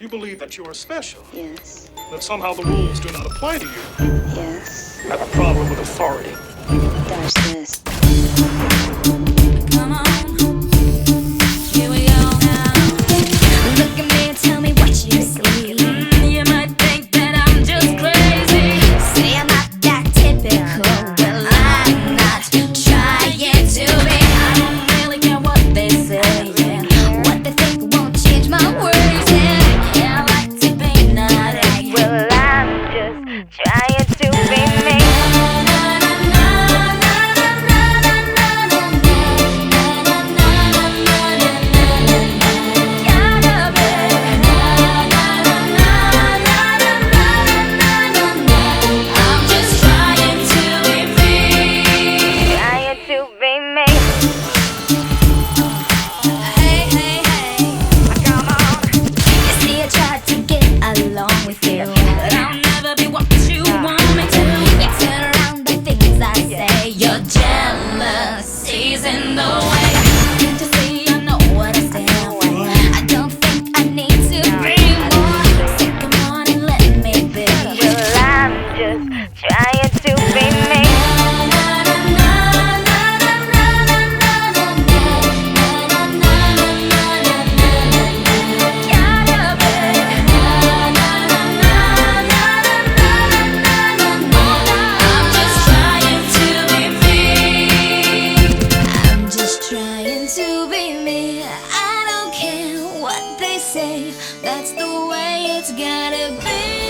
You believe that you are special, Yes. that somehow the rules do not apply to you. Yes. I have a problem with authority. There's this. Come on, here we go now. Look at me and tell me what you see. You might think that I'm just crazy. Say I'm not that typical. Well, I'm not trying to be. I don't really care what they say. Yeah. What they think won't change my words. Yeah, I like to be not a. Well, I'm just trying to be me. I'm just trying to be free. Trying to be me. Hey, hey, hey, come on. You see, I tried to get along with you, but I'll never be what you want me to. You turn around the things I say. Your jealousy's in the way. Can't you see I know what I stand for? I don't think I need to be more. So come on and let me be. Well, I'm just trying to be me. I'm just trying to be free. I'm just trying to be me. I don't care what they say. That's the way it's gotta be.